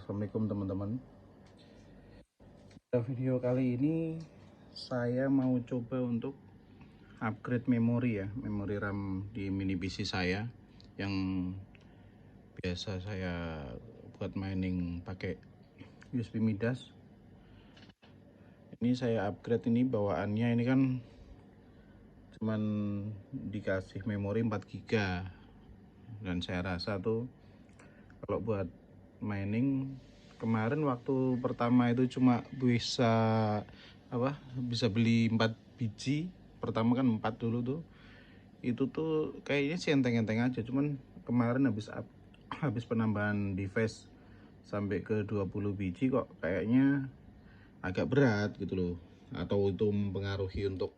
Assalamualaikum teman-teman. Pada video kali ini saya mau coba untuk upgrade memori ya, memori RAM di mini PC saya yang biasa saya buat mining pakai USB Midas. Ini saya upgrade, ini bawaannya ini kan cuman dikasih memori 4 GB, dan saya rasa tuh kalau buat mining kemarin waktu pertama itu cuma bisa beli 4 biji. Pertama kan 4 dulu tuh, itu tuh kayaknya sih enteng-enteng aja. Cuman kemarin habis penambahan device sampai ke 20 biji kok kayaknya agak berat gitu loh. Atau itu mempengaruhi untuk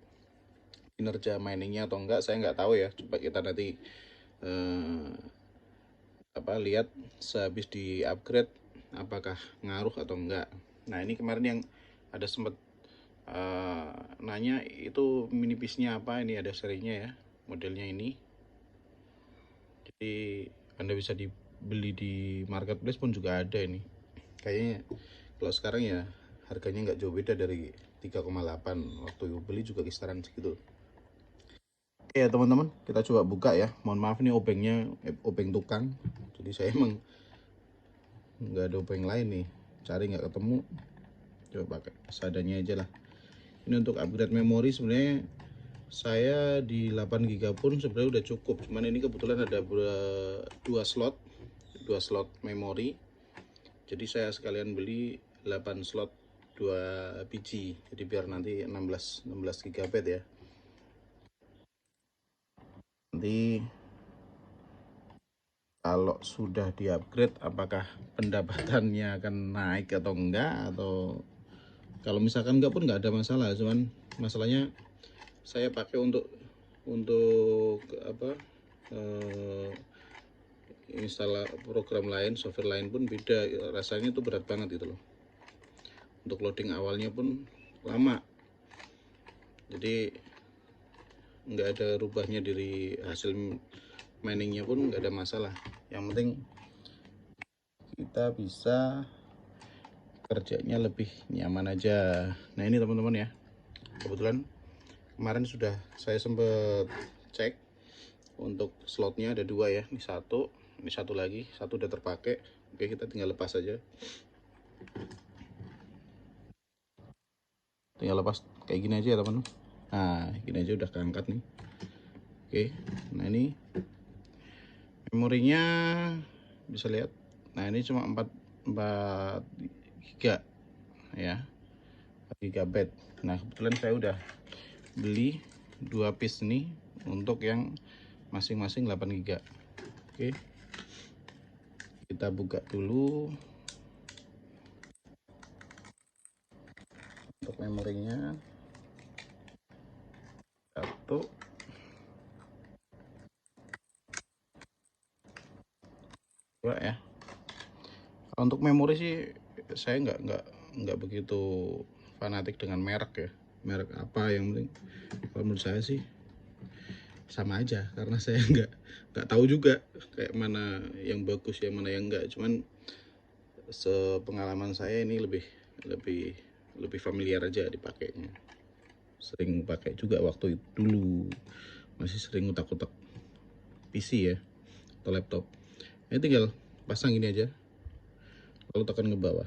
kinerja miningnya atau enggak, saya nggak tahu ya. Coba kita nanti lihat sehabis di upgrade apakah ngaruh atau enggak. Nah, ini kemarin yang ada sempat nanya itu mini PC-nya apa, ini ada serinya ya, modelnya ini. Jadi Anda bisa dibeli di marketplace pun juga ada ini. Kayaknya kalau sekarang ya harganya nggak jauh beda dari 3,8, waktu beli juga kisaran segitu. Oke ya teman-teman, kita coba buka ya. Mohon maaf ini obeng tukang, jadi saya emang nggak ada obeng lain nih, cari nggak ketemu, coba pakai seadanya aja lah. Ini untuk upgrade memori sebenarnya saya di 8 GB pun sebenarnya udah cukup, cuman ini kebetulan ada dua slot memori, jadi saya sekalian beli 8 slot 2 biji, jadi biar nanti 16 GB ya. Nanti kalau sudah di upgrade apakah pendapatannya akan naik atau enggak, atau kalau misalkan enggak pun enggak ada masalah. Cuman masalahnya saya pakai untuk install program lain, software lain pun beda, rasanya itu berat banget gitu loh. Untuk loading awalnya pun lama, jadi nggak ada rubahnya dari hasil miningnya pun nggak ada masalah. Yang penting kita bisa kerjanya lebih nyaman aja. Nah ini teman-teman ya, kebetulan kemarin sudah saya sempat cek untuk slotnya ada 2 ya, ini satu lagi, satu udah terpakai. Oke, kita tinggal lepas aja, tinggal lepas kayak gini aja ya teman-teman. Nah gini aja udah keangkat nih. Oke, nah ini memorinya bisa lihat. Nah ini cuma 4 GB ya, 4 GB. Nah kebetulan saya udah beli 2 piece nih untuk yang masing-masing 8 GB. Oke, kita buka dulu untuk memorinya. Satu, dua ya. Untuk memori sih saya nggak begitu fanatik dengan merek ya, merek apa. Yang penting kalau menurut saya sih sama aja, karena saya nggak tahu juga kayak mana yang bagus yang mana yang enggak. Cuman sepengalaman saya ini lebih familiar aja dipakainya, sering pakai juga waktu itu dulu, masih sering utak-utak PC ya atau laptop. Ini tinggal pasang gini aja, lalu tekan ke bawah.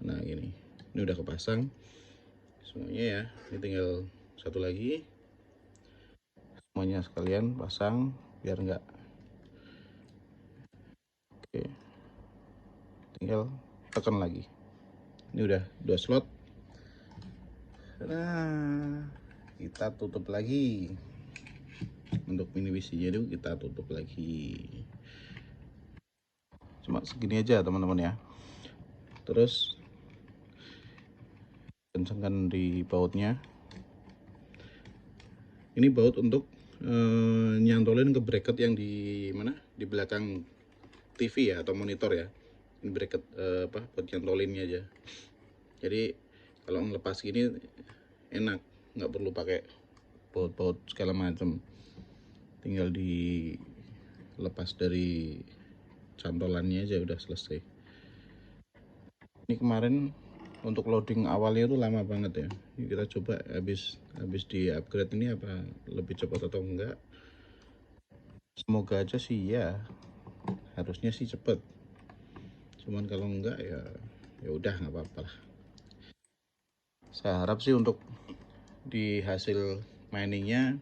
Nah ini udah kepasang semuanya ya. Ini tinggal satu lagi, semuanya sekalian pasang biar enggak. Oke, tinggal tekan lagi. Ini udah 2 slot. Nah kita tutup lagi. Untuk mini PC nya itu kita tutup lagi, cuma segini aja teman-teman ya. Terus kencangkan di bautnya. Ini baut untuk nyantolin ke bracket yang di mana, di belakang TV ya atau monitor ya. Ini bracket buat nyantolinnya aja. Jadi kalau ngelepas gini enak, nggak perlu pakai baut-baut segala macam, tinggal dilepas dari cantolannya aja udah selesai. Ini kemarin untuk loading awalnya itu lama banget ya. Ini kita coba habis di upgrade ini apa lebih cepat atau enggak. Semoga aja sih ya, harusnya sih cepet, cuman kalau enggak ya ya udah nggak apa-apa lah. Saya harap sih untuk di hasil miningnya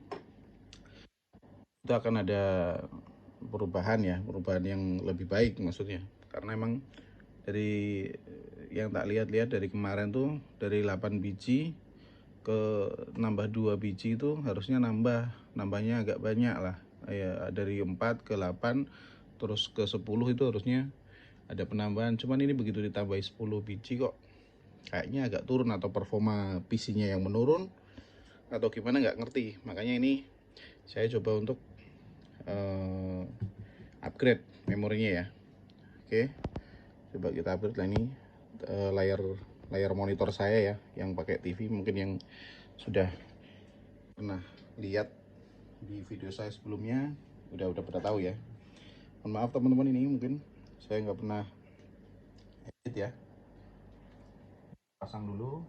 itu akan ada perubahan ya, perubahan yang lebih baik maksudnya, karena emang dari yang tak lihat-lihat dari kemarin tuh dari 8 biji ke nambah 2 biji itu harusnya nambahnya agak banyak lah ya, dari 4 ke 8 terus ke 10 itu harusnya ada penambahan, cuman ini begitu ditambahi 10 biji kok kayaknya agak turun, atau performa PC-nya yang menurun atau gimana nggak ngerti. Makanya ini saya coba untuk upgrade memorinya ya. Oke, coba kita upgrade lah ini layar monitor saya ya, yang pakai TV. Mungkin yang sudah pernah lihat di video saya sebelumnya udah pada tahu ya. Mohon maaf teman-teman, ini mungkin saya nggak pernah edit ya. Pasang dulu.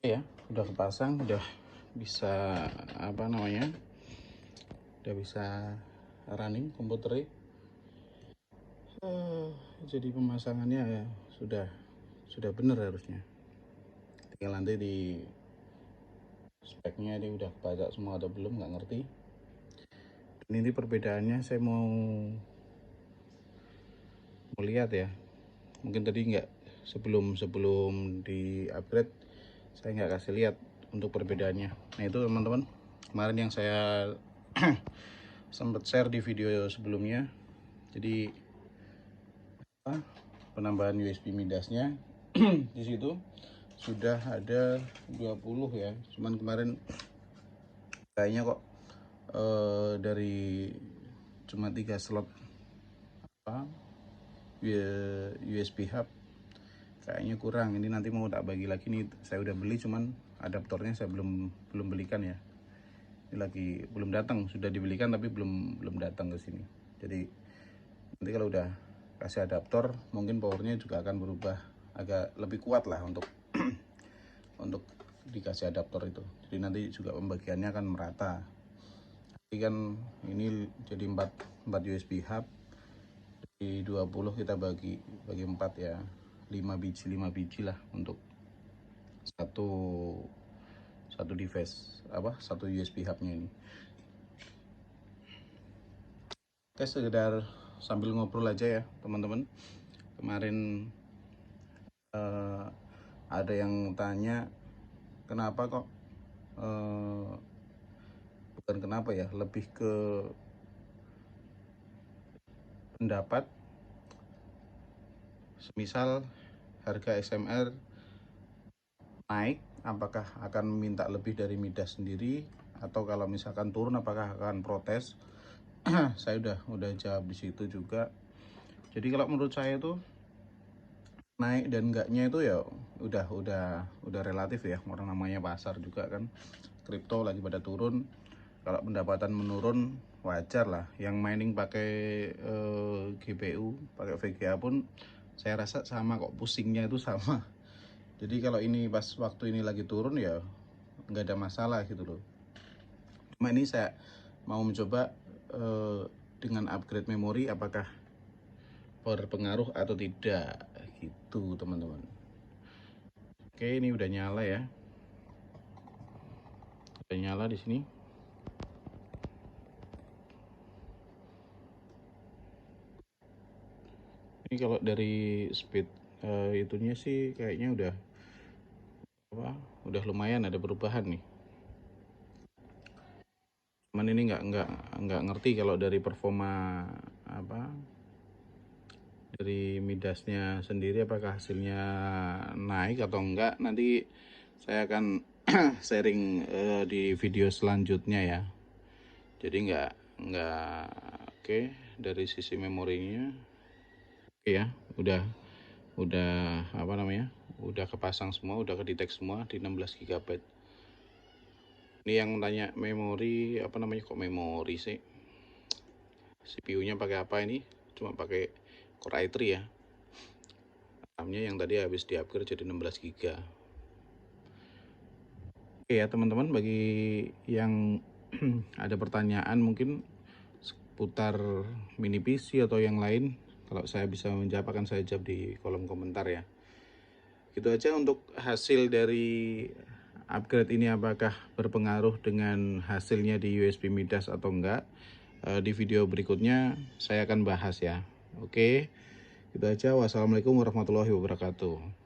Ya, udah kepasang, udah bisa apa namanya, udah bisa running komputernya. Jadi pemasangannya ya sudah bener harusnya, tinggal nanti di speknya ini udah kebaca semua atau belum nggak ngerti. Dan ini perbedaannya saya mau lihat ya, mungkin tadi nggak, sebelum sebelum di upgrade saya nggak kasih lihat untuk perbedaannya. Nah itu teman-teman, kemarin yang saya sempat share di video sebelumnya. Jadi penambahan USB midasnya di situ sudah ada 20 ya, cuman kemarin kayaknya kok dari cuma 3 slot apa USB hub kayaknya kurang. Ini nanti mau tak bagi lagi nih, saya udah beli cuman adaptornya saya belum belikan ya, ini lagi belum datang, sudah dibelikan tapi belum datang ke sini. Jadi nanti kalau udah kasih adaptor mungkin powernya juga akan berubah, agak lebih kuat lah untuk untuk dikasih adaptor itu. Jadi nanti juga pembagiannya akan merata. Tapi kan ini jadi 4 USB hub, di 20 kita bagi 4 ya, 5 biji lah untuk satu device, satu USB hubnya ini. Oke, sekedar sambil ngobrol aja ya teman-teman. Kemarin ada yang tanya kenapa kok bukan kenapa ya, lebih ke pendapat, semisal harga XMR naik apakah akan minta lebih dari Midas sendiri, atau kalau misalkan turun apakah akan protes. Saya udah jawab di situ juga. Jadi kalau menurut saya itu naik dan enggaknya itu ya udah relatif ya, orang namanya pasar juga kan, kripto lagi pada turun. kalau pendapatan menurun wajar lah. Yang mining pakai GPU, pakai VGA pun saya rasa sama kok, pusingnya itu sama. Jadi kalau ini pas waktu ini lagi turun ya nggak ada masalah gitu loh. Cuma ini saya mau mencoba dengan upgrade memori apakah berpengaruh atau tidak gitu teman-teman. Oke, ini udah nyala ya. Udah nyala di sini. Ini kalau dari speed itunya sih kayaknya udah lumayan ada perubahan nih. Cuman ini nggak ngerti kalau dari performa dari Midasnya sendiri apakah hasilnya naik atau enggak. Nanti saya akan sharing di video selanjutnya ya. Jadi nggak oke. Dari sisi memorinya oke ya, udah udah kepasang semua, udah kedetek semua di 16 GB. Ini yang tanya memori kok memori sih, CPU-nya pakai apa ini? Cuma pakai Core i3 ya. RAM-nya yang tadi habis di-upgrade jadi 16 GB. Oke ya teman-teman, bagi yang ada pertanyaan mungkin seputar mini PC atau yang lain, kalau saya bisa menjawab akan saya jawab di kolom komentar ya. Gitu aja untuk hasil dari upgrade ini, apakah berpengaruh dengan hasilnya di USB Midas atau enggak. Di video berikutnya saya akan bahas ya. Oke, gitu aja. Wassalamualaikum warahmatullahi wabarakatuh.